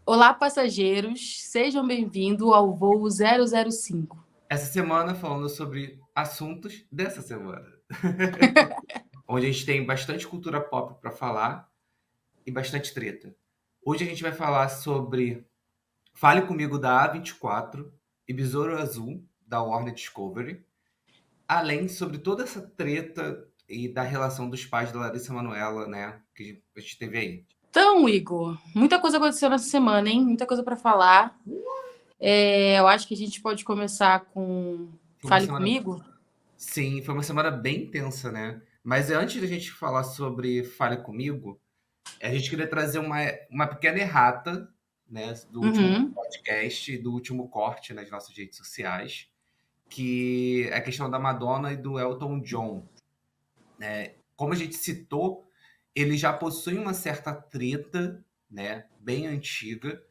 Olá, passageiros, sejam bem-vindos ao voo 005. Essa semana falando sobre assuntos dessa semana, onde a gente tem bastante cultura pop para falar e bastante treta. Hoje a gente vai falar sobre Fale Comigo da A24 e Besouro Azul da Warner Discovery, além sobre toda essa treta e da relação dos pais da Larissa Manoela, né, que a gente teve aí. Então, Igor, muita coisa aconteceu nessa semana, hein? Muita coisa para falar. Eu acho que a gente pode começar com Foi uma Fale semana, Comigo. sim, foi uma semana bem tensa, né? Mas antes da gente falar sobre Fale Comigo, a gente queria trazer uma pequena errata, né, do último Uhum, podcast, do último corte nas nossas redes sociais, que é a questão da Madonna e do Elton John. Como a gente citou, ele já possui uma certa treta, né, bem antiga,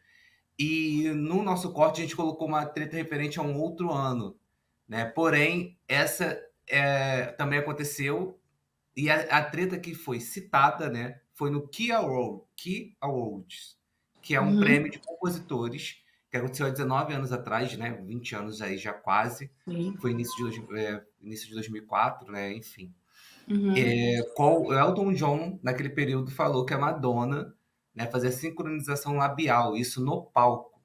e no nosso corte a gente colocou uma treta referente a um outro ano, né? Porém, essa também aconteceu e a treta que foi citada, né, foi no Key Awards, que é um uhum, prêmio de compositores que aconteceu há 19 anos atrás, né, 20 anos aí já quase. sim, Foi início de 2004, né, enfim. uhum, O Elton John, naquele período, falou que a Madonna, né, fazia sincronização labial, isso no palco.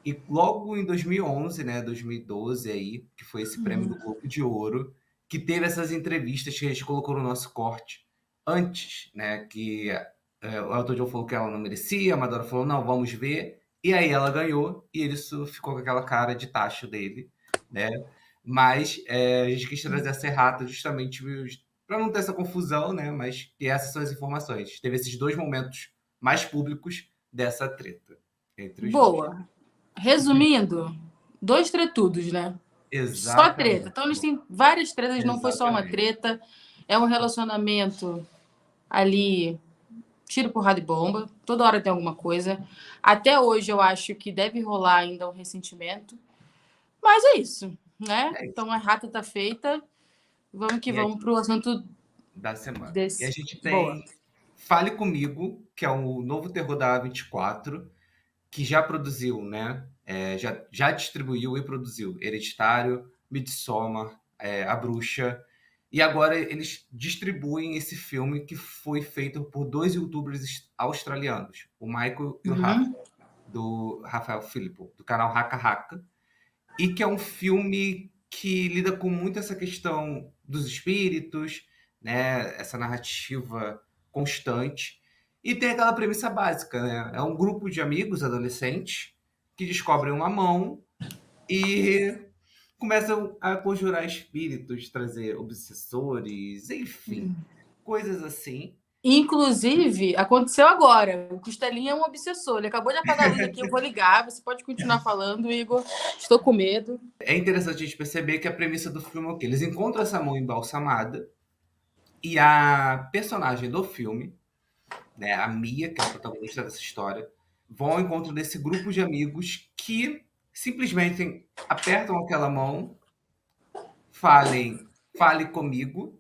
E logo em 2011, né, 2012 aí, que foi esse prêmio do Globo de Ouro, que teve essas entrevistas que a gente colocou no nosso corte antes, né, que o Elton John falou que ela não merecia, a Madonna falou, não, vamos ver, e aí ela ganhou, e ele ficou com aquela cara de tacho dele, né, mas a gente quis trazer essa errata justamente para não ter essa confusão, né, mas que essas são as informações. Teve esses dois momentos mais públicos dessa treta entre os dois. boa. Resumindo, dois tretudos, né? Só treta. Exatamente, Então, eles têm várias tretas, não foi só uma exatamente. treta. É um relacionamento ali tiro, porrada e bomba. Toda hora tem alguma coisa. Até hoje eu acho que deve rolar ainda um ressentimento. Mas é isso, né? É isso. Então a rata tá feita. Vamos que E aí, vamos pro assunto da semana. E a desse. gente Boa. tem Fale Comigo, que é o novo terror da A24, que já produziu, né? Já distribuiu e produziu Hereditário, Midsommar, A Bruxa. E agora eles distribuem esse filme que foi feito por dois youtubers australianos, o Michael e o Rafa, Uhum. do Rafael Filippo, do canal Haka Haka. E que é um filme que lida com muito essa questão dos espíritos, né? Essa narrativa constante. E tem aquela premissa básica, né? É um grupo de amigos adolescentes que descobrem uma mão e começam a conjurar espíritos, trazer obsessores, enfim, coisas assim. Inclusive, aconteceu agora. O Costelinha é um obsessor. Ele acabou de apagar a luz aqui. Eu vou ligar. Você pode continuar falando, Igor. Estou com medo. É interessante a gente perceber que a premissa do filme é o quê? Eles encontram essa mão embalsamada e a personagem do filme, né, a Mia, que é a protagonista dessa história, vão ao encontro desse grupo de amigos que simplesmente apertam aquela mão, fale comigo,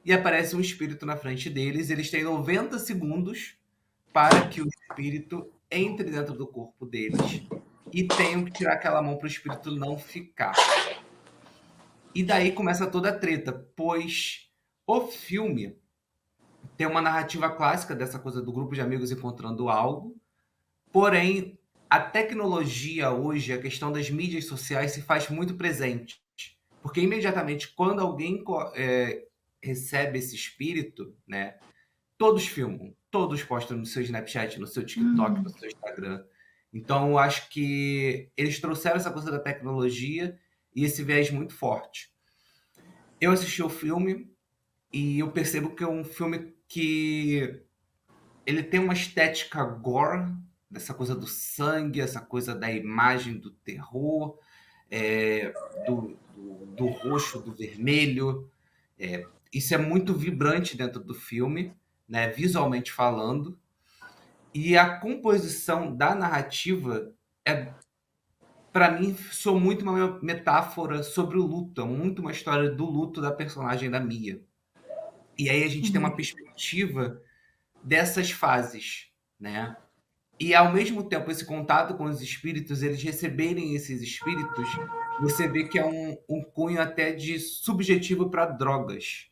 e aparece um espírito na frente deles. Eles têm 90 segundos para que o espírito entre dentro do corpo deles e tenham que tirar aquela mão para o espírito não ficar. E daí começa toda a treta, pois o filme tem uma narrativa clássica dessa coisa do grupo de amigos encontrando algo. Porém, a tecnologia hoje, a questão das mídias sociais se faz muito presente. Porque imediatamente quando alguém recebe esse espírito, né, todos filmam, todos postam no seu Snapchat, no seu TikTok, no seu Instagram. Então, eu acho que eles trouxeram essa coisa da tecnologia e esse viés muito forte. Eu assisti o filme e eu percebo que é um filme que ele tem uma estética gore, dessa coisa do sangue, essa coisa da imagem do terror, do roxo, do vermelho. Isso é muito vibrante dentro do filme, né, visualmente falando. E a composição da narrativa é, para mim, sou muito uma metáfora sobre o luto, é muito uma história do luto da personagem da Mia. E aí a gente tem uma perspectiva dessas fases, né? E ao mesmo tempo, esse contato com os espíritos, eles receberem esses espíritos, você vê que é um cunho até de subjetivo para drogas,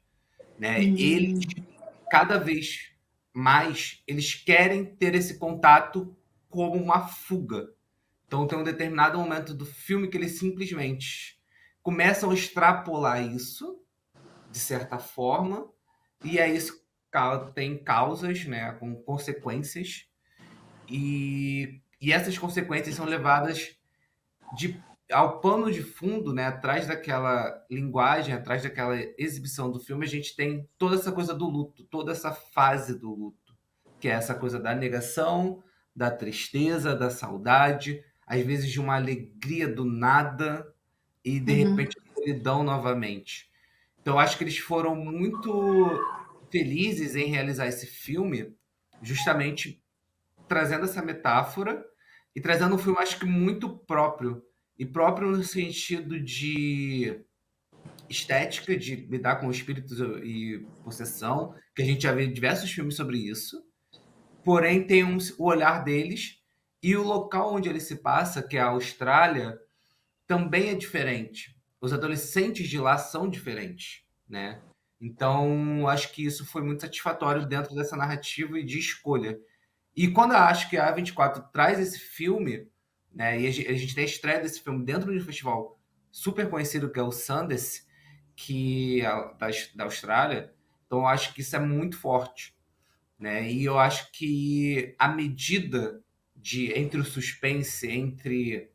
né? Eles, Hum, cada vez mais, eles querem ter esse contato como uma fuga. Então tem um determinado momento do filme que eles simplesmente começam a extrapolar isso, de certa forma, e aí isso tem causas, né, com consequências, e essas consequências são levadas ao pano de fundo, né, atrás daquela linguagem, atrás daquela exibição do filme, a gente tem toda essa coisa do luto, toda essa fase do luto, que é essa coisa da negação, da tristeza, da saudade, às vezes de uma alegria do nada e de uhum, repente a solidão novamente. Então, eu acho que eles foram muito felizes em realizar esse filme, justamente trazendo essa metáfora e trazendo um filme, acho que muito próprio. E próprio no sentido de estética, de lidar com espíritos e possessão, que a gente já vê diversos filmes sobre isso. Porém, tem o olhar deles e o local onde ele se passa, que é a Austrália, também é diferente. Os adolescentes de lá são diferentes, né? Então, acho que isso foi muito satisfatório dentro dessa narrativa e de escolha. E quando eu acho que a A24 traz esse filme, né, e a gente tem a estreia desse filme dentro de um festival super conhecido que é o Sundance, que é da Austrália, então eu acho que isso é muito forte, né? E eu acho que a medida de entre o suspense, entre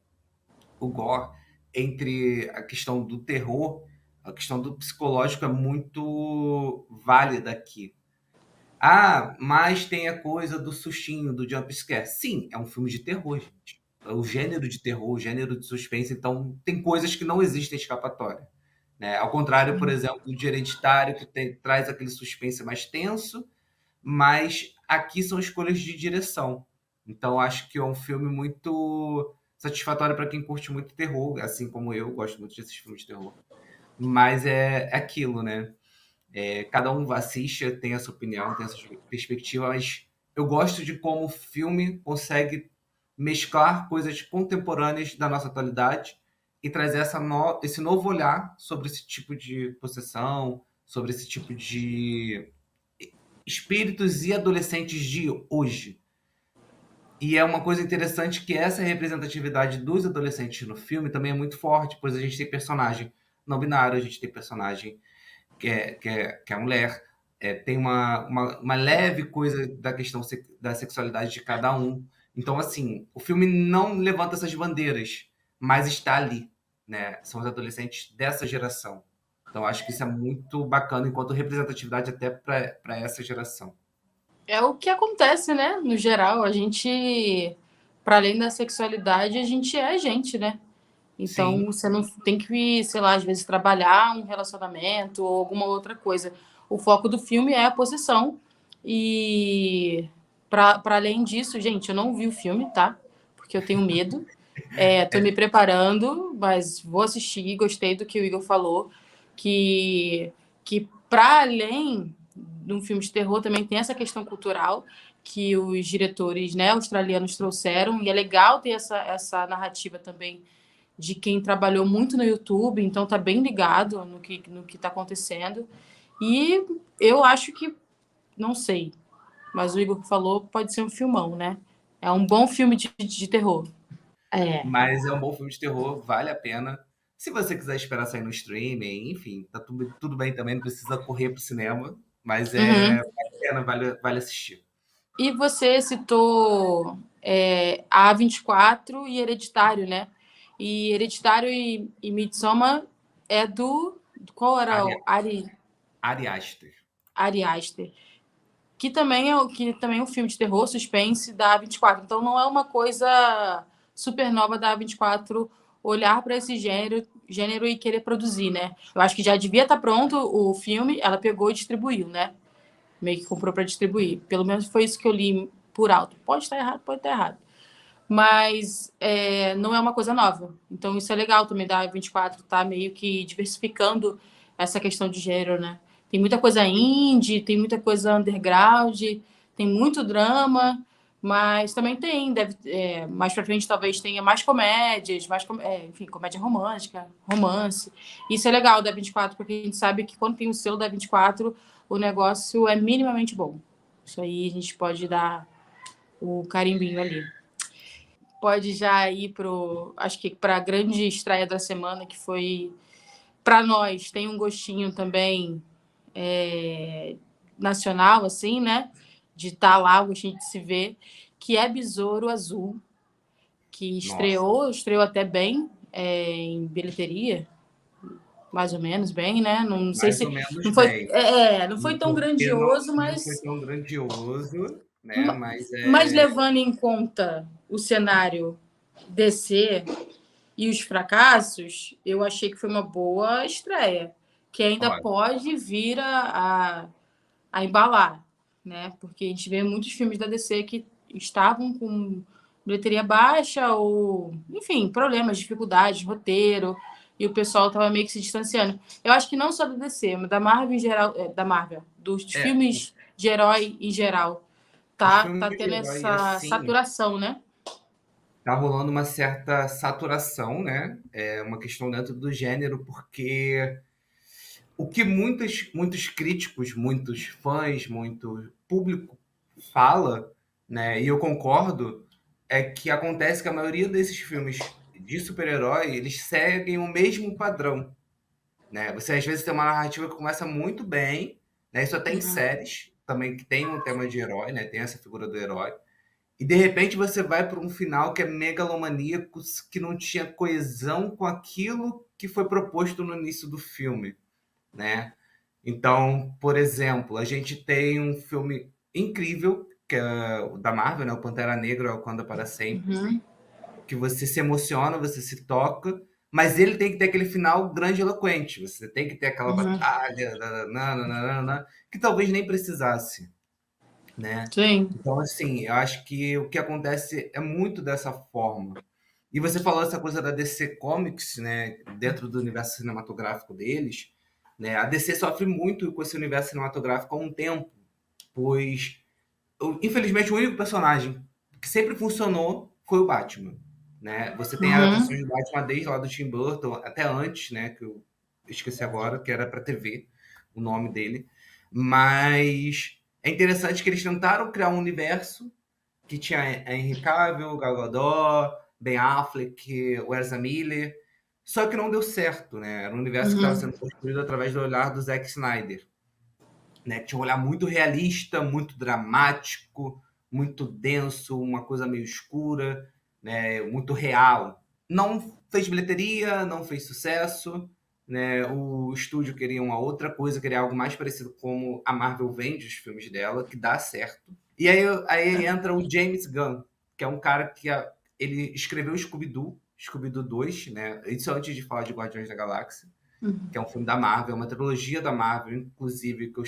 o gore, entre a questão do terror, a questão do psicológico é muito válida aqui. Ah, mas tem a coisa do sustinho, do jump scare. Sim, é um filme de terror, gente. É o gênero de terror, o gênero de suspense, então tem coisas que não existem escapatória. Né? Ao contrário, por exemplo, do Hereditário, que traz aquele suspense mais tenso, mas aqui são escolhas de direção. Então acho que é um filme muito satisfatório para quem curte muito terror, assim como eu, gosto muito desses filmes de terror. Mas é aquilo, né? Cada um assiste, tem a sua opinião, tem a sua perspectiva, mas eu gosto de como o filme consegue mesclar coisas contemporâneas da nossa atualidade e trazer esse novo olhar sobre esse tipo de possessão, sobre esse tipo de espíritos e adolescentes de hoje. E é uma coisa interessante que essa representatividade dos adolescentes no filme também é muito forte, pois a gente tem personagem não binário, a gente tem personagem que é a mulher, tem uma leve coisa da questão da sexualidade de cada um. Então, assim, o filme não levanta essas bandeiras, mas está ali, né? São os adolescentes dessa geração. Então, acho que isso é muito bacana enquanto representatividade até para essa geração. é o que acontece, né? No geral, a gente, para além da sexualidade, a gente é gente, né? Então, Sim, você não tem que, sei lá, às vezes trabalhar um relacionamento ou alguma outra coisa. O foco do filme é a possessão. E, para além disso, gente, eu não vi o filme, tá? Porque eu tenho medo. Tô me preparando, mas vou assistir. Gostei do que o Igor falou. Que para além de um filme de terror, também tem essa questão cultural que os diretores, né, australianos trouxeram. E é legal ter essa narrativa também de quem trabalhou muito no YouTube, então tá bem ligado no que tá acontecendo. E eu acho que, não sei, mas o Igor falou, pode ser um filmão, né? É um bom filme de terror. É. mas é um bom filme de terror, vale a pena. Se você quiser esperar sair no streaming, enfim, tá tudo bem também, não precisa correr pro cinema, mas Uhum. vale a pena, vale assistir. E você citou a A24 e Hereditário, né? E Hereditário e Midsommar é do. Qual era Ari, o Ari Aster. Ari Aster? Que também é um filme de terror, suspense da A24. Então não é uma coisa super nova da A24 olhar para esse gênero e querer produzir, né? Eu acho que já devia estar pronto o filme, ela pegou e distribuiu, né? Meio que comprou para distribuir. Pelo menos foi isso que eu li por alto. Pode estar errado, pode estar errado. Mas não é uma coisa nova. Então isso é legal também da A24 tá meio que diversificando essa questão de gênero, né? Tem muita coisa indie, tem muita coisa underground, tem muito drama, Mas também tem, mais pra frente talvez tenha mais comédias, enfim, comédia romântica, romance. Isso é legal da 24, porque a gente sabe que quando tem o selo da 24, o negócio é minimamente bom. Isso aí a gente pode dar o carimbinho ali. Pode já ir acho que para a grande estreia da semana, que foi para nós, tem um gostinho também nacional, assim, né? De estar lá, o gostinho de se ver, que é Besouro Azul, que Nossa, estreou até bem em bilheteria, mais ou menos bem, né? Não sei mais ou se menos não foi, bem. não foi tão Porque grandioso, não foi mas tão grandioso, né? Mas levando em conta o cenário DC e os fracassos, eu achei que foi uma boa estreia, que ainda olha, pode vir a embalar, né? Porque a gente vê muitos filmes da DC que estavam com bilheteria baixa ou, enfim, problemas, dificuldades, roteiro, e o pessoal estava meio que se distanciando. Eu acho que não só da DC, mas da Marvel em geral, da Marvel, dos é, filmes de herói em geral, os tá filmes de tendo herói, essa assim, saturação, né? tá rolando uma certa saturação, né? É uma questão dentro do gênero, porque o que muitos críticos, muitos fãs, muito público fala, né? E eu concordo, é que acontece que a maioria desses filmes de super-herói, eles seguem o mesmo padrão, né? Você às vezes tem uma narrativa que começa muito bem, né? Isso até em Uhum. séries também que tem um tema de herói, né? Tem essa figura do herói. E de repente você vai para um final que é megalomaníaco, que não tinha coesão com aquilo que foi proposto no início do filme, né? Então, por exemplo, a gente tem um filme incrível, que é o da Marvel, né? O Pantera Negra, é o Wakanda para Sempre, Uhum. que você se emociona, você se toca, mas ele tem que ter aquele final grandiloquente, você tem que ter aquela Uhum. batalha, nananana, que talvez nem precisasse, né? Sim. Então, assim, eu acho que o que acontece é muito dessa forma. E você falou essa coisa da DC Comics, né? Dentro do universo cinematográfico deles, né? A DC sofre muito com esse universo cinematográfico há um tempo, pois, infelizmente, o único personagem que sempre funcionou foi o Batman, né? Você tem Uhum. adaptações do Batman desde lá do Tim Burton, até antes, né? Que eu esqueci agora, que era para TV, o nome dele. Mas é interessante que eles tentaram criar um universo que tinha a Henry Cavill, Gal Gadot, Ben Affleck, o Ezra Miller, só que não deu certo, né? Era um universo que estava Uhum. sendo construído através do olhar do Zack Snyder, né? Que tinha um olhar muito realista, muito dramático, muito denso, uma coisa meio escura, né? Muito real. Não fez bilheteria, não fez sucesso, né? O estúdio queria uma outra coisa, queria algo mais parecido como a Marvel vende os filmes dela, que dá certo. E aí entra o James Gunn, que é um cara que ele escreveu Scooby-Doo, Scooby-Doo 2, né? Isso antes de falar de Guardiões da Galáxia, que é um filme da Marvel, uma trilogia da Marvel, inclusive, que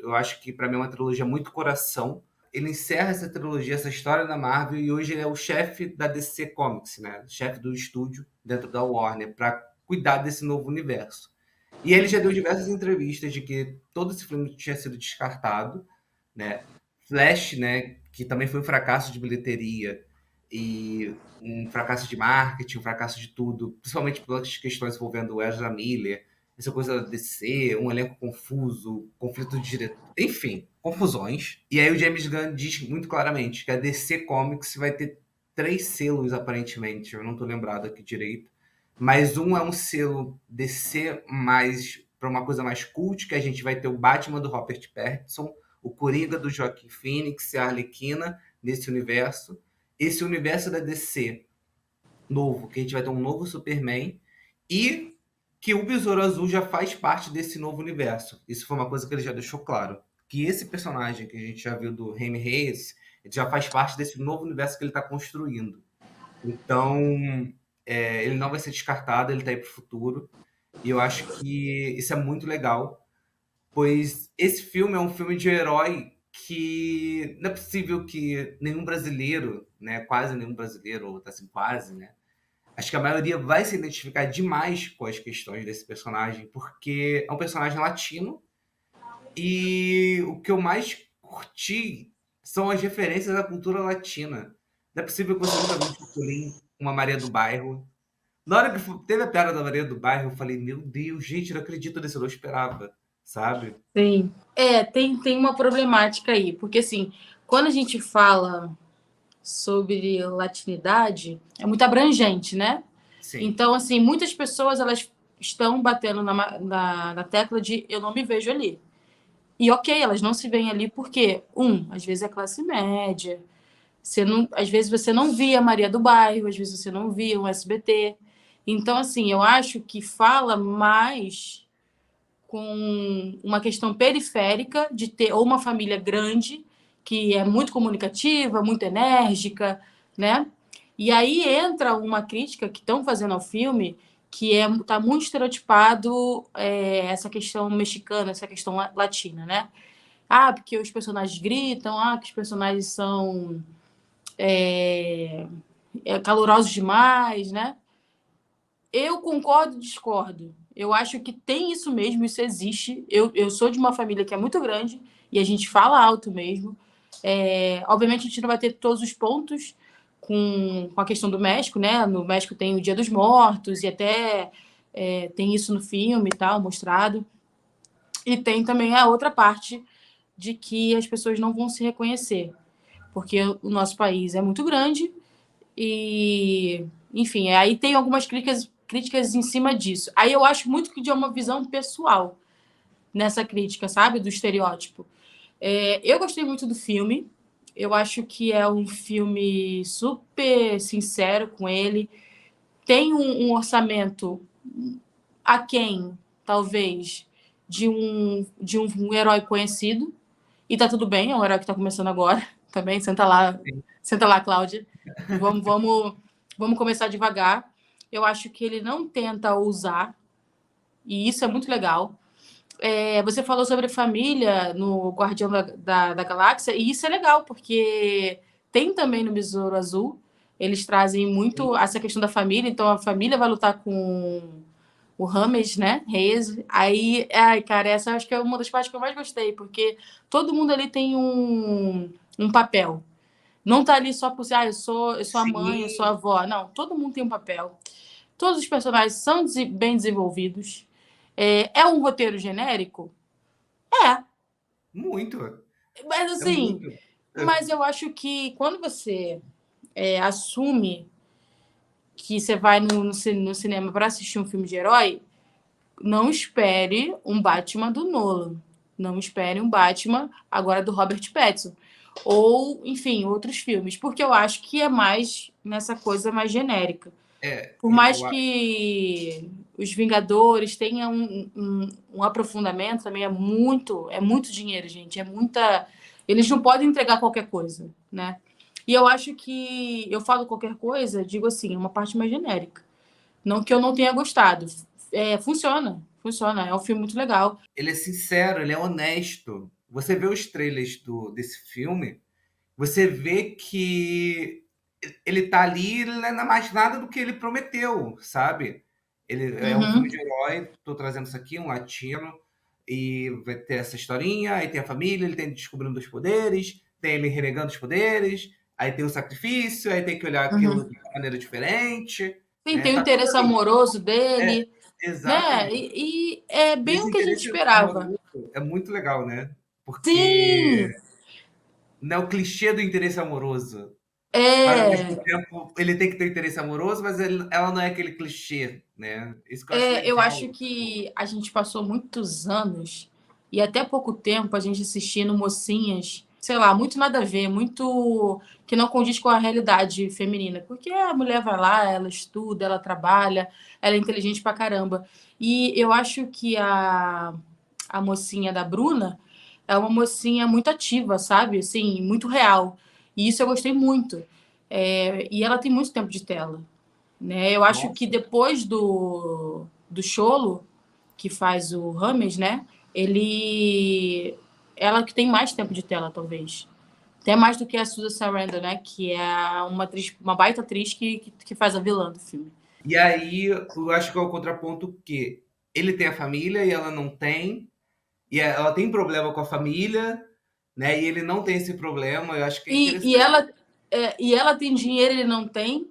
eu acho que para mim é uma trilogia muito coração. Ele encerra essa trilogia, essa história da Marvel, e hoje ele é o chefe da DC Comics, né? Chefe do estúdio dentro da Warner, para cuidar desse novo universo. E ele já deu diversas entrevistas de que todo esse filme tinha sido descartado, né? Flash, né, que também foi um fracasso de bilheteria e um fracasso de marketing, um fracasso de tudo, principalmente pelas questões envolvendo o Ezra Miller, essa coisa da DC, um elenco confuso, conflito de diretor, enfim, confusões. E aí o James Gunn diz muito claramente que a DC Comics vai ter 3 selos, aparentemente, eu não estou lembrado aqui direito, mas um é um selo DC mais para uma coisa mais cult, que a gente vai ter o Batman do Robert Pattinson, o Coringa do Joaquin Phoenix e a Arlequina nesse universo. Esse universo da DC novo, que a gente vai ter um novo Superman e que o Besouro Azul já faz parte desse novo universo. Isso foi uma coisa que ele já deixou claro. Que esse personagem que a gente já viu do Jaime Reyes, ele já faz parte desse novo universo que ele está construindo. Então, ele não vai ser descartado, ele está aí para o futuro. E eu acho que isso é muito legal, pois esse filme é um filme de herói que não é possível que nenhum brasileiro, né, quase nenhum brasileiro, ou assim, quase, né, acho que a maioria vai se identificar demais com as questões desse personagem, porque é um personagem latino e o que eu mais curti, são as referências à cultura latina. Não é possível que você nunca viu um Chapolin, uma Maria do Bairro. Na hora que teve a piada da Maria do Bairro, eu falei, meu Deus, gente, não acredito nisso, eu não esperava, sabe? Sim. Tem uma problemática aí, porque assim, quando a gente fala sobre latinidade, é muito abrangente, né? Sim, Então, assim, muitas pessoas elas estão batendo na tecla de eu não me vejo ali. E ok, elas não se veem ali porque, às vezes é classe média, você não, às vezes você não via Maria do Bairro, às vezes você não via um SBT. Então, assim, eu acho que fala mais com uma questão periférica de ter ou uma família grande, que é muito comunicativa, muito enérgica, né? E aí entra uma crítica que estão fazendo ao filme, que tá muito estereotipado essa questão mexicana, essa questão latina, né? Ah, porque os personagens gritam, que os personagens são calorosos demais, né? Eu concordo e discordo. Eu acho que tem isso mesmo, isso existe. Eu sou de uma família que é muito grande e a gente fala alto mesmo. Obviamente, a gente não vai ter todos os pontos com a questão do México, né? No México tem o Dia dos Mortos e até tem isso no filme e tal, mostrado. E tem também a outra parte de que as pessoas não vão se reconhecer, porque o nosso país é muito grande e, enfim, aí tem algumas críticas em cima disso. Aí eu acho muito que de uma visão pessoal nessa crítica, sabe? Do estereótipo. Eu gostei muito do filme. Eu acho que é um filme super sincero com ele. Tem um orçamento aquém, talvez, de um herói conhecido. E tá tudo bem, é um herói que tá começando agora também. sim. Senta lá, Cláudia. Vamos começar devagar. Eu acho que ele não tenta ousar, e isso é muito legal. Você falou sobre família no Guardião da Galáxia, e isso é legal, porque tem também no Besouro Azul. Eles trazem muito essa questão da família, então a família vai lutar com o Rames, né? Reis. Aí, ai, cara, essa acho que é uma das partes que eu mais gostei, porque todo mundo ali tem um papel. Não tá ali só por ser, eu sou a mãe, eu sou a Sim, avó. Não, todo mundo tem um papel. Todos os personagens são bem desenvolvidos. É um roteiro genérico? É. muito. Mas É assim, muito. mas eu acho que quando você assume que você vai no cinema para assistir um filme de herói, não espere um Batman do Nolan. Não espere um Batman agora do Robert Pattinson. Ou, enfim, outros filmes. Porque eu acho que é mais nessa coisa mais genérica. Por mais Eu, que os Vingadores tenham um aprofundamento, também é muito dinheiro, gente. É muita. Eles não podem entregar qualquer coisa, né? E eu acho que eu falo qualquer coisa, digo assim, é uma parte mais genérica. Não que eu não tenha gostado. Funciona, funciona. É um filme muito legal. ele é sincero, ele é honesto. Você vê os trailers desse filme, você vê que ele tá ali, ele não é mais nada do que ele prometeu, sabe? Ele é um filme Uhum. de herói, tô trazendo isso aqui, um latino, e vai ter essa historinha, aí tem a família, ele tem descobrindo os poderes, tem ele renegando os poderes, aí tem o sacrifício, aí tem que olhar aquilo Uhum. de uma maneira diferente, Sim, né? tem o Tá tudo interesse ali. amoroso É, dele, né? exatamente. E é E bem esse o que a gente interesse esperava. amoroso é muito legal, né? Porque Sim, não é o clichê do interesse amoroso. Mas ao mesmo é, tempo ele tem que ter interesse amoroso, mas ela não é aquele clichê, né? Isso que eu acho eu legal. acho que a gente passou muitos anos e até pouco tempo a gente assistindo mocinhas, sei lá, muito nada a ver, muito que não condiz com a realidade feminina. Porque a mulher vai lá, ela estuda, ela trabalha, ela é inteligente pra caramba. E eu acho que a mocinha da Bruna é uma mocinha muito ativa, sabe? Assim, muito real. E isso eu gostei muito. E ela tem muito tempo de tela, né? Eu acho que Nossa, depois do Cholo, que faz o Rames, né? Ela que tem mais tempo de tela, talvez. Até mais do que a Susan Sarandon, né? Que é uma atriz, uma baita atriz que faz a vilã do filme. e aí eu acho que é o contraponto que ele tem a família e ela não tem, e ela tem problema com a família, né? E ele não tem esse problema, eu acho que é E interessante. ela, e ela tem dinheiro, ele não tem,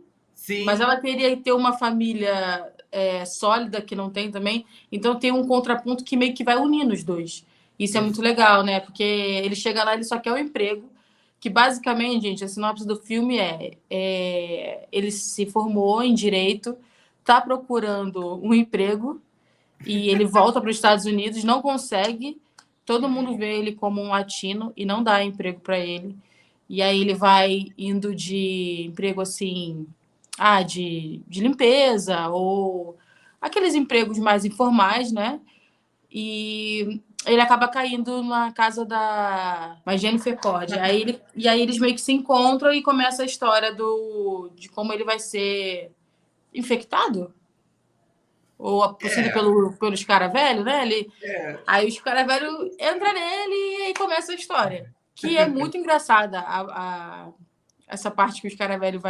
mas Sim, ela queria ter uma família sólida, que não tem também. Então tem um contraponto que meio que vai unindo os dois. Isso é muito exato. legal, né? Porque ele chega lá, ele só quer o emprego. Que basicamente, gente, a sinopse do filme ele se formou em direito, tá procurando um emprego e ele volta para os Estados Unidos, não consegue. Todo mundo vê ele como um latino e não dá emprego para ele. E aí ele vai indo de emprego assim, de limpeza ou aqueles empregos mais informais, né? E ele acaba caindo na casa da Jennifer Cord. E aí eles meio que se encontram e começa a história de como ele vai ser infectado ou possuído É, pelos caras velhos, né? é, Aí os caras velhos entram nele e aí começa a história. Que é muito engraçada essa parte que os caras velhos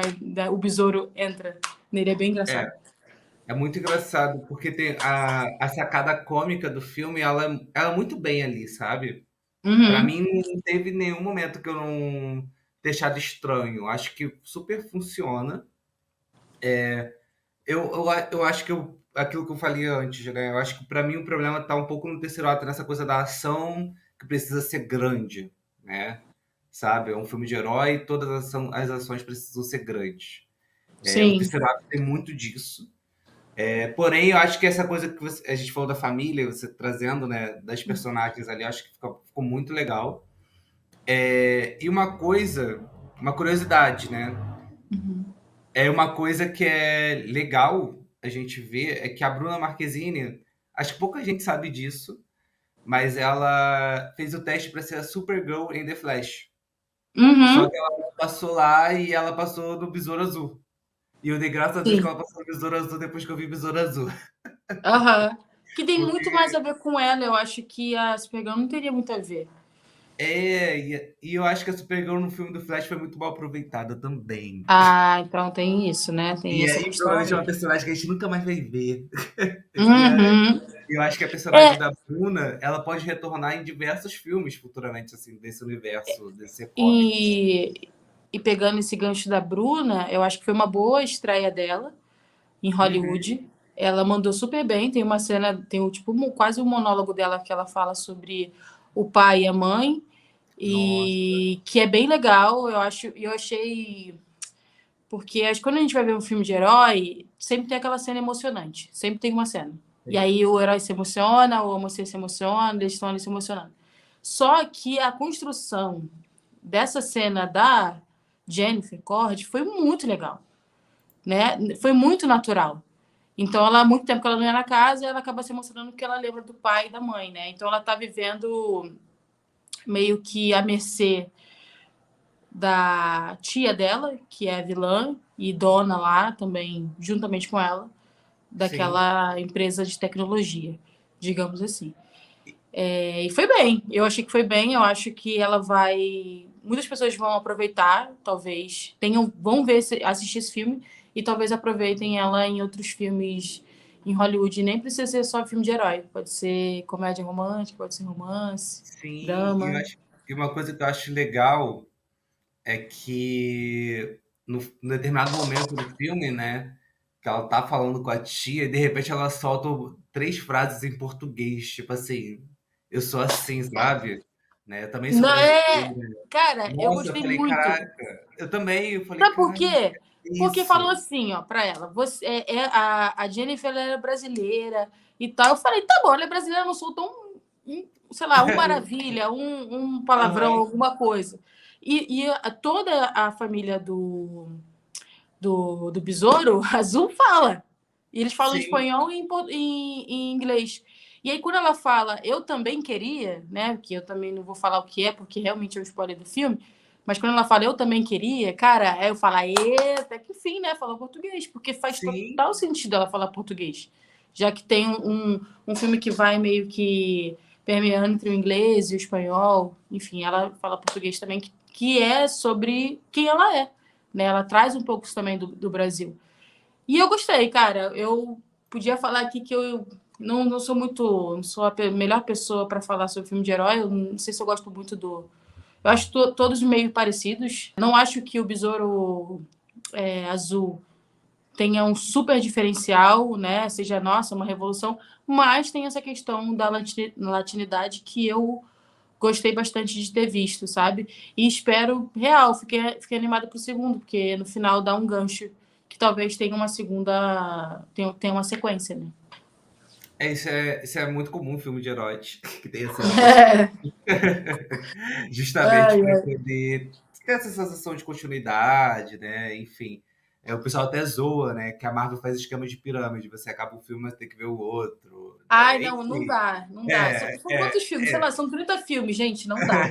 o besouro entra nele, é bem engraçado. é. É muito engraçado, porque tem a sacada cômica do filme, ela é muito bem ali, sabe? Pra Uhum. mim, não teve nenhum momento que eu não deixado estranho. Acho que super funciona. Eu acho que aquilo que eu falei antes, né? Eu acho que pra mim o problema tá um pouco no terceiro ato, nessa coisa da ação que precisa ser grande, né? Sabe? É um filme de herói, todas as ações precisam ser grandes. O Sim. terceiro ato tem muito disso. Porém, eu acho que essa coisa que a gente falou da família, você trazendo, né, das personagens ali, eu acho que ficou muito legal. E uma curiosidade, né? Uhum. É uma coisa que é legal a gente ver, é que a Bruna Marquezine, acho que pouca gente sabe disso, mas ela fez o teste para ser a Supergirl em The Flash. Só Uhum. que ela passou lá e ela passou no Besouro Azul. E eu dei graças a Deus que Sim. ela passou no Besouro Azul depois que eu vi Besouro Azul. Aham. Que tem muito Porque mais a ver com ela. Eu acho que a Supergirl não teria muito a ver. e eu acho que a Supergirl no filme do Flash foi muito mal aproveitada também. Ah, então tem isso, né? Tem E essa aí, questão provavelmente, é uma aí. personagem que a gente nunca mais vai ver. E aí, Uhum. eu acho que a personagem É, da Bruna, ela pode retornar em diversos filmes futuramente, assim, desse universo, desse comics. e, e pegando esse gancho da Bruna, eu acho que foi uma boa estreia dela em Uhum. Hollywood. Ela mandou super bem. Tem uma cena, tem tipo quase um monólogo dela que ela fala sobre o pai e a mãe, Nossa, e que é bem legal. Eu achei porque acho que quando a gente vai ver um filme de herói, sempre tem aquela cena emocionante. Sempre tem uma cena. E sim. aí o herói se emociona, o mocinho se emociona, eles estão ali se emocionando. Só que a construção dessa cena da Jennifer Cord foi muito legal, né? Foi muito natural. Então, ela há muito tempo que ela não ia na casa, ela acaba se emocionando porque ela lembra do pai e da mãe, né? Então, ela tá vivendo meio que à mercê da tia dela, que é a vilã e dona lá também, juntamente com ela, Sim. daquela empresa de tecnologia, digamos assim. E foi bem, eu achei que foi bem, eu acho que ela vai. Muitas pessoas vão aproveitar, talvez, vão ver, assistir esse filme e talvez aproveitem ela em outros filmes em Hollywood. Nem precisa ser só filme de herói, pode ser comédia romântica, pode ser romance, Sim, drama. e uma coisa que eu acho legal é que no determinado momento do filme, né, que ela tá falando com a tia e de repente ela solta três frases em português, tipo assim, eu sou assim, sabe? Né? Eu também sou Não brasileira. é, cara, eu Nossa, eu gostei falei, muito. caraca, eu também, eu falei, Sabe por caralho, quê? é Porque isso. falou assim, ó, pra ela, a Jennifer ela era brasileira e tal. Eu falei, tá bom, ela é brasileira, eu não sou tão, sei lá, maravilha, um palavrão, Aham, alguma coisa. Toda a família do Besouro Azul fala. E eles falam sim, espanhol e inglês. E aí, quando ela fala, eu também queria, né? Que eu também não vou falar o que é, porque realmente é um spoiler do filme. Mas quando ela fala, eu também queria, cara, aí eu falo, até que enfim, né? Falou português, porque faz sim, total sentido ela falar português. Já que tem um filme que vai meio que permeando entre o inglês e o espanhol. Enfim, ela fala português também, que é sobre quem ela é, né? Ela traz um pouco isso também do Brasil. E eu gostei, cara. Eu podia falar aqui que eu não sou muito, não sou a melhor pessoa para falar sobre filme de herói. Eu não sei se eu gosto muito Eu acho todos meio parecidos. Não acho que o Besouro Azul tenha um super diferencial, né? Seja, nossa, uma revolução. Mas tem essa questão da latinidade que eu gostei bastante de ter visto, sabe? E espero, real, fiquei animada pro segundo, porque no final dá um gancho que talvez tenha uma segunda. Tenha uma sequência, né? Isso é muito comum em filme de heróis, que tem essa sequência. Justamente Ai, para ai. poder ter essa sensação de continuidade, né? Enfim. O pessoal até zoa, né? Que a Marvel faz esquema de pirâmide. Você acaba o filme, mas tem que ver o outro. Ai, Né? não, não Enfim. dá, não dá. É, São é, quantos filmes? Sei lá, são 30 filmes, gente, não dá.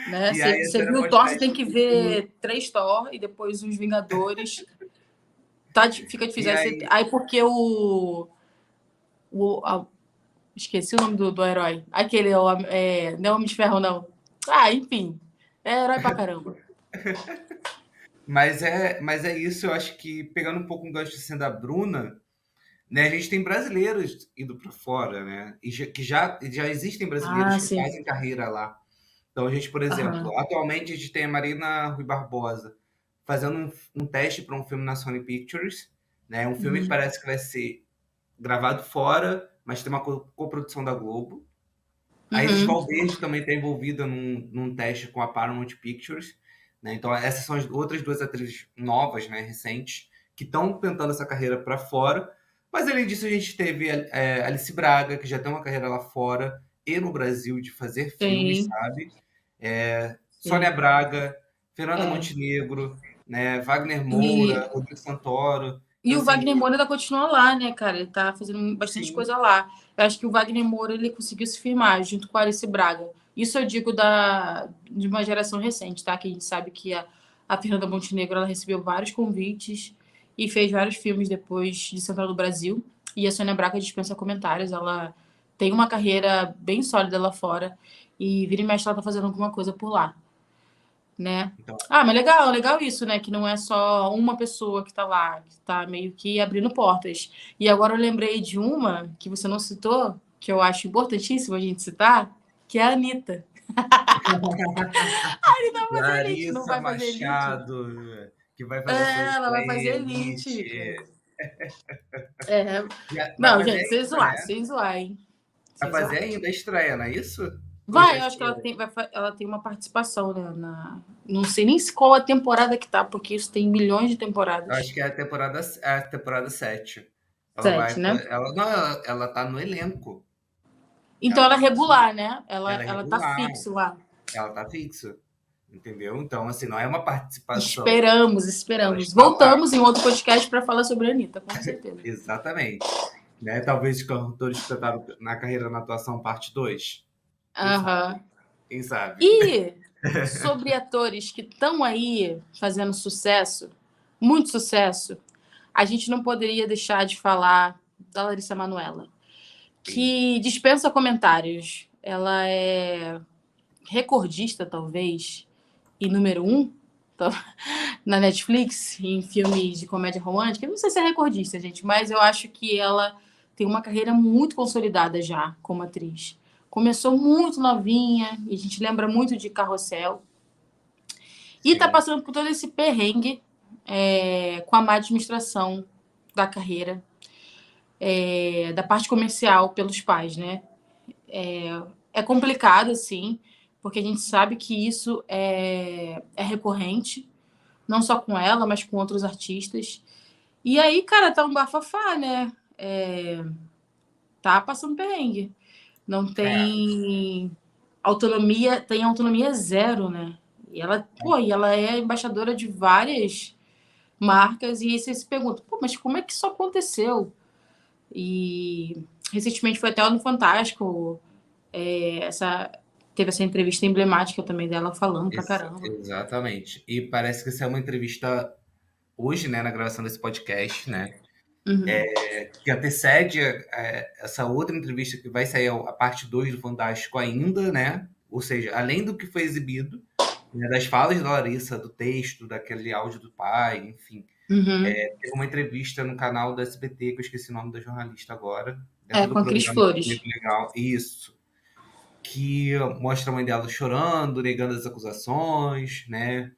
Né? e aí a Você cena viu o Thor, você pós-crédito tem que continua. ver 3 Thor e depois os Vingadores. Fica E difícil. aí, Aí porque o esqueci o nome do herói. Aquele, não é Homem de Ferro, não. Ah, enfim. É herói pra caramba. mas é isso, eu acho que pegando um pouco um gancho assim da Bruna, né? A gente tem brasileiros indo para fora, né? Que já existem brasileiros Ah, que sim. fazem carreira lá. Então a gente, por exemplo, Aham. atualmente a gente tem a Marina Rui Barbosa fazendo um teste para um filme na Sony Pictures, né? Um filme que Uhum. parece que vai ser gravado fora, mas tem uma coprodução da Globo. A Isis Uhum. Valverde também está envolvida num teste com a Paramount Pictures, né? Então essas são as outras duas atrizes novas, né, recentes, que estão tentando essa carreira para fora. Mas além disso a gente teve Alice Braga, que já tem uma carreira lá fora e no Brasil de fazer filmes, Sim, sabe? Sônia sim. Braga, Fernanda É. Montenegro, né, Wagner Moura, E, Rodrigo Santoro. e Então, o assim, Wagner Moura ainda continua lá, né, cara? Ele tá fazendo bastante sim, coisa lá. Eu acho que o Wagner Moura ele conseguiu se firmar junto com a Alice Braga. Isso eu digo de uma geração recente, tá? Que a gente sabe que a Fernanda Montenegro ela recebeu vários convites e fez vários filmes depois de Central do Brasil. E a Sônia Braga dispensa comentários. Ela tem uma carreira bem sólida lá fora e vira e mexe ela tá fazendo alguma coisa por lá, né? então, Ah, mas legal, legal isso, né? Que não é só uma pessoa que tá lá, que tá meio que abrindo portas. E agora eu lembrei de uma que você não citou, que eu acho importantíssimo a gente citar, que é a Anitta. A Anitta vai fazer Elite, não Larissa vai fazer Elite? Machado, que vai fazer a sua É, ela vai estreia fazer em Elite. Elite. É. Vai Não, fazer gente, sem ainda, zoar, né? sem zoar, hein? Vai Sem fazer zoar. ainda a estreia, não é isso? Ou já Vai, eu acho que ela estreou? tem, ela tem uma participação, né, não sei nem qual a temporada que tá, porque isso tem milhões de Eu acho temporadas. que é a temporada 7. Ela vai. 7, né? Ela, não, ela tá no elenco. Então Ela ela é tá regular, né? ela é Ela tá regular, fixo lá. ela tá fixa. Entendeu? Então, assim, não é uma participação. Esperamos, Ela esperamos. está lá. Voltamos em outro podcast para falar sobre a Anitta, com certeza. Exatamente. Né? Talvez os cantores que tentaram na carreira na atuação parte 2. Quem sabe? Aham. Quem sabe? E sobre atores que estão aí fazendo sucesso, muito sucesso, a gente não poderia deixar de falar da Larissa Manoela, Sim. que dispensa comentários. Ela é recordista, talvez, e número um na Netflix, em filmes de comédia romântica. Eu não sei se é recordista, gente, mas eu acho que ela tem uma carreira muito consolidada já como atriz. Começou muito novinha, e a gente lembra muito de Carrossel. E tá Sim. passando por todo esse perrengue com a má administração da carreira, da parte comercial pelos pais, né? É complicado, assim, porque a gente sabe que isso é recorrente, não só com ela, mas com outros artistas. E aí, cara, tá um bafafá, né? Tá passando perrengue. Não É. tem autonomia zero, né? E ela é embaixadora de várias marcas, e aí você se pergunta, pô, mas como é que isso aconteceu? E recentemente foi até no Fantástico, essa, teve essa entrevista emblemática também dela falando pra caramba. Exatamente. E parece que essa é uma entrevista hoje, né, na gravação desse podcast, né? Uhum. Que antecede essa outra entrevista que vai sair a parte 2 do Fantástico ainda, né? Ou seja, além do que foi exibido, né, das falas da Larissa, do texto, daquele áudio do pai, enfim. Uhum. Teve uma entrevista no canal da SBT, que eu esqueci o nome da jornalista agora, É, dentro do com a Cris programa Flores. Muito Legal. Isso. que mostra a mãe dela chorando, negando as acusações, né?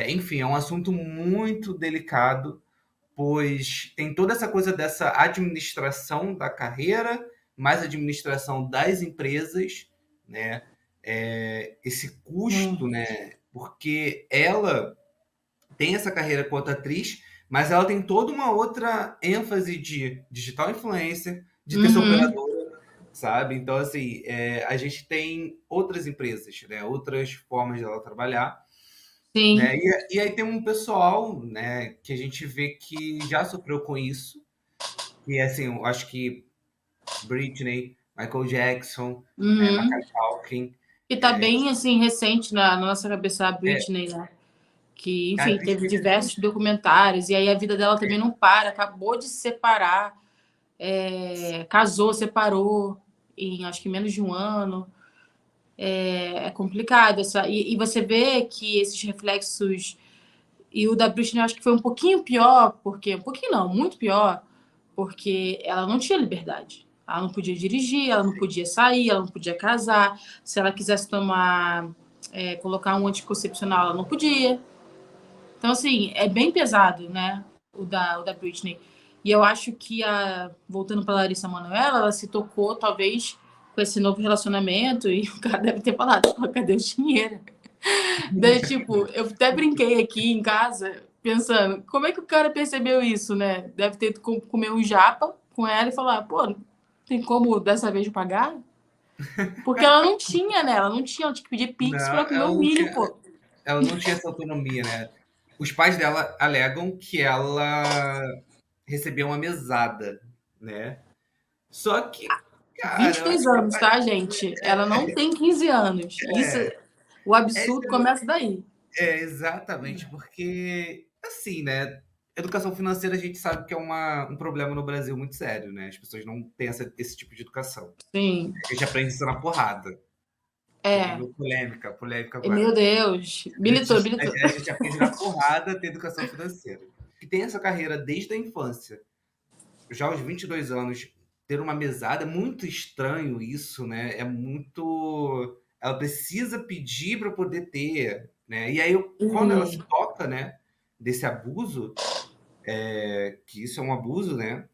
Enfim, é um assunto muito delicado, pois tem toda essa coisa dessa administração da carreira, mais administração das empresas, né? Esse custo, né? Porque ela tem essa carreira quanto atriz, mas ela tem toda uma outra ênfase de digital influencer, de ter seu Uhum. operador, sabe? Então, assim, a gente tem outras empresas, né? Outras formas dela trabalhar, né? Sim. E aí tem um pessoal, né, que a gente vê que já sofreu com isso, e assim, eu acho que Britney, Michael Jackson, né, Uhum. Macaulay Culkin, E tá bem, assim, recente na nossa cabeça a é, Britney, né? Que, a enfim, atriz teve fez diversos documentários, e aí a vida dela também não para, acabou de se separar, casou, separou em acho que menos de um ano. É complicado. E você vê que esses reflexos. E o da Britney eu acho que foi um pouquinho pior, porque. Um pouquinho não, muito pior, porque ela não tinha liberdade. Ela não podia dirigir, ela não podia sair, ela não podia casar. Se ela quisesse colocar um anticoncepcional, ela não podia. Então, assim, é bem pesado, né? O da Britney. E eu acho que, voltando para Larissa Manoela, ela se tocou, talvez, com esse novo relacionamento, e o cara deve ter falado, pô, cadê o dinheiro? Daí, tipo, eu até brinquei aqui em casa, pensando, como é que o cara percebeu isso, né? Deve ter comer um japa com ela e falar, pô, tem como dessa vez pagar? Porque ela não tinha, né? Ela tinha que pedir pix não, pra comer o milho, pô. ela não tinha essa autonomia, né? Os pais dela alegam que ela recebeu uma mesada, né? Só que, cara, eu acho 22 que anos, tá, gente? Ela não tem 15 anos. Isso, o esse absurdo começa daí. exatamente, porque, assim, né? Educação financeira a gente sabe que é um problema no Brasil muito sério, né? As pessoas não têm esse tipo de educação. Sim. A gente aprende isso na porrada. É. Polêmica, polêmica Meu agora. Deus. A Militou, gente, militou. a gente aprende na porrada ter educação financeira. Que tem essa carreira desde a infância. Já aos 22 anos, ter uma mesada, é muito estranho isso, né? É muito. Ela precisa pedir para poder ter, né? E aí, quando ela se E toca, né, desse abuso, que isso é um abuso, né?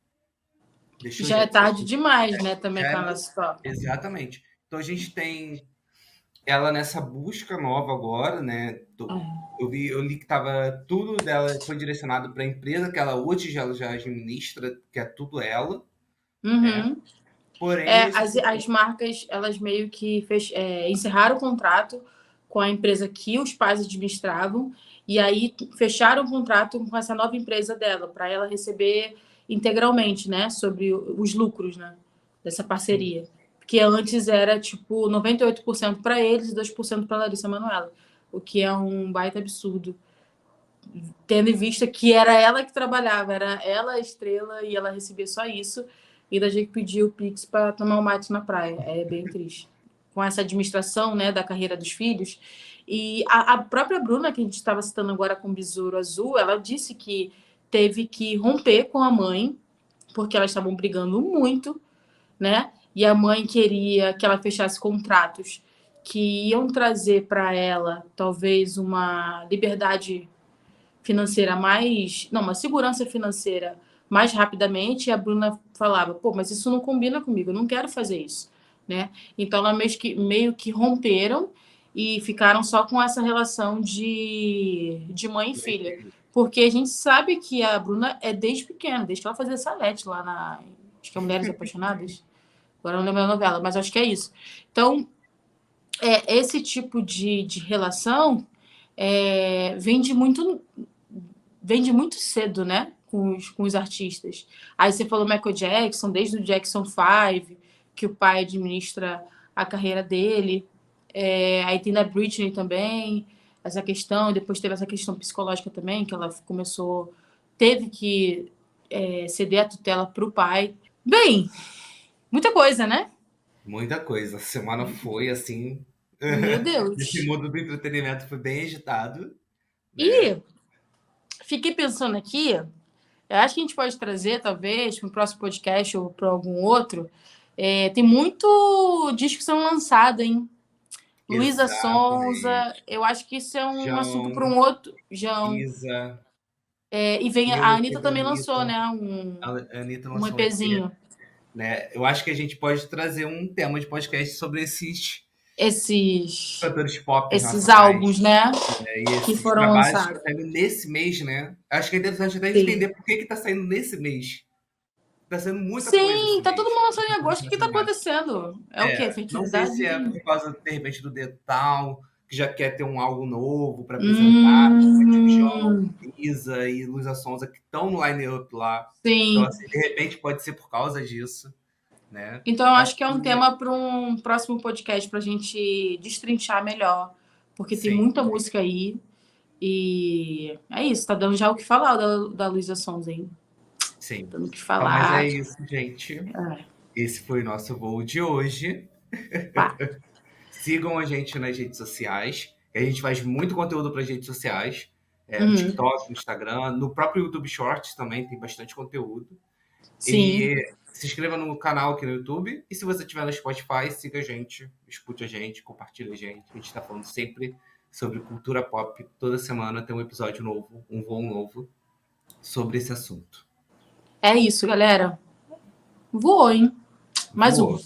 Deixa eu já já. é tarde demais, né? Também Já é quando ela se toca. exatamente. Então a gente tem ela nessa busca nova agora, né? Eu li que tava tudo dela foi direcionado para a empresa que ela hoje já administra, que é tudo ela, né? Uhum. Porém, esse As marcas, elas meio que encerraram o contrato com a empresa que os pais administravam e aí fecharam o contrato com essa nova empresa dela, para ela receber integralmente, né, sobre os lucros, né, dessa sim, parceria. Porque antes era tipo 98% para eles e 2% para Larissa Manoela, o que é um baita absurdo, tendo em vista que era ela que trabalhava, era ela a estrela e ela recebia só isso. E da gente pediu o Pix para tomar um mate na praia. É bem triste. Com essa administração, né, da carreira dos filhos. E a própria Bruna, que a gente estava citando agora com o Besouro Azul, ela disse que teve que romper com a mãe, porque elas estavam brigando muito, né? E a mãe queria que ela fechasse contratos que iam trazer para ela talvez uma liberdade financeira mais. Não, uma segurança financeira mais rapidamente, e a Bruna falava, pô, mas isso não combina comigo, eu não quero fazer isso, né? Então, ela meio que romperam e ficaram só com essa relação de mãe e filha. Porque a gente sabe que a Bruna é desde pequena, desde que ela fazia Salete lá na. Acho que é Mulheres Apaixonadas. Agora eu não lembro a novela, mas acho que é isso. Então, esse tipo de relação vende muito cedo, né? Com os artistas. Aí você falou Michael Jackson, desde o Jackson 5, que o pai administra a carreira dele. Aí tem da Britney também, essa questão. Depois teve essa questão psicológica também, que ela teve que ceder a tutela para o pai. Bem, muita coisa, né? muita coisa. A semana foi assim, Meu nesse Deus. mundo do entretenimento foi bem agitado, né? E fiquei pensando aqui, eu acho que a gente pode trazer, talvez, para o próximo podcast ou para algum outro, Tem muito disco sendo lançado, hein? Luísa Sonza, Exatamente. eu acho que isso é um assunto para João, um outro. João. Isa, E vem eu a gostei Anitta da também lançou, Anitta. né? A Anitta Um lançou um EP, EPzinho. né? Eu acho que a gente pode trazer um tema de podcast sobre esses Esses, cantores pop esses nacionais, álbuns, né? né? E Que esses foram trabalhos que lançados. estão saindo nesse mês, né? Acho que é interessante até Sim. entender por que está saindo nesse mês. Está saindo muita coisa Sim, esse tá todo mês. mundo lançando em agosto. O que tá acontecendo? É o quê? Não sei Fertilidade? se é por causa, de repente, do Detal, que já quer ter um algo novo para apresentar, principalmente o João, Hum, Isa e Luísa Sonza, que estão no line-up lá. Então, sim. assim, de repente, pode ser por causa disso, né? Então, eu Acho acho que é um que tema para um próximo podcast para a gente destrinchar melhor, porque tem sim, muita música aí. E é isso, tá dando já o que falar da Luísa Sonza, hein? sim. Dando o que Então, mas é falar. isso, gente. É, Esse foi o nosso voo de hoje. pá. Sigam a gente nas redes sociais. A gente faz muito conteúdo para as redes sociais. No Uhum. TikTok, no Instagram, no próprio YouTube Shorts também tem bastante conteúdo. Sim, E se inscreva no canal aqui no YouTube. E se você estiver no Spotify, siga a gente, escute a gente, compartilhe a gente. A gente está falando sempre sobre cultura pop. Toda semana tem um episódio novo, um voo novo sobre esse assunto. é isso, galera. Voou, hein? Mais um. Voou!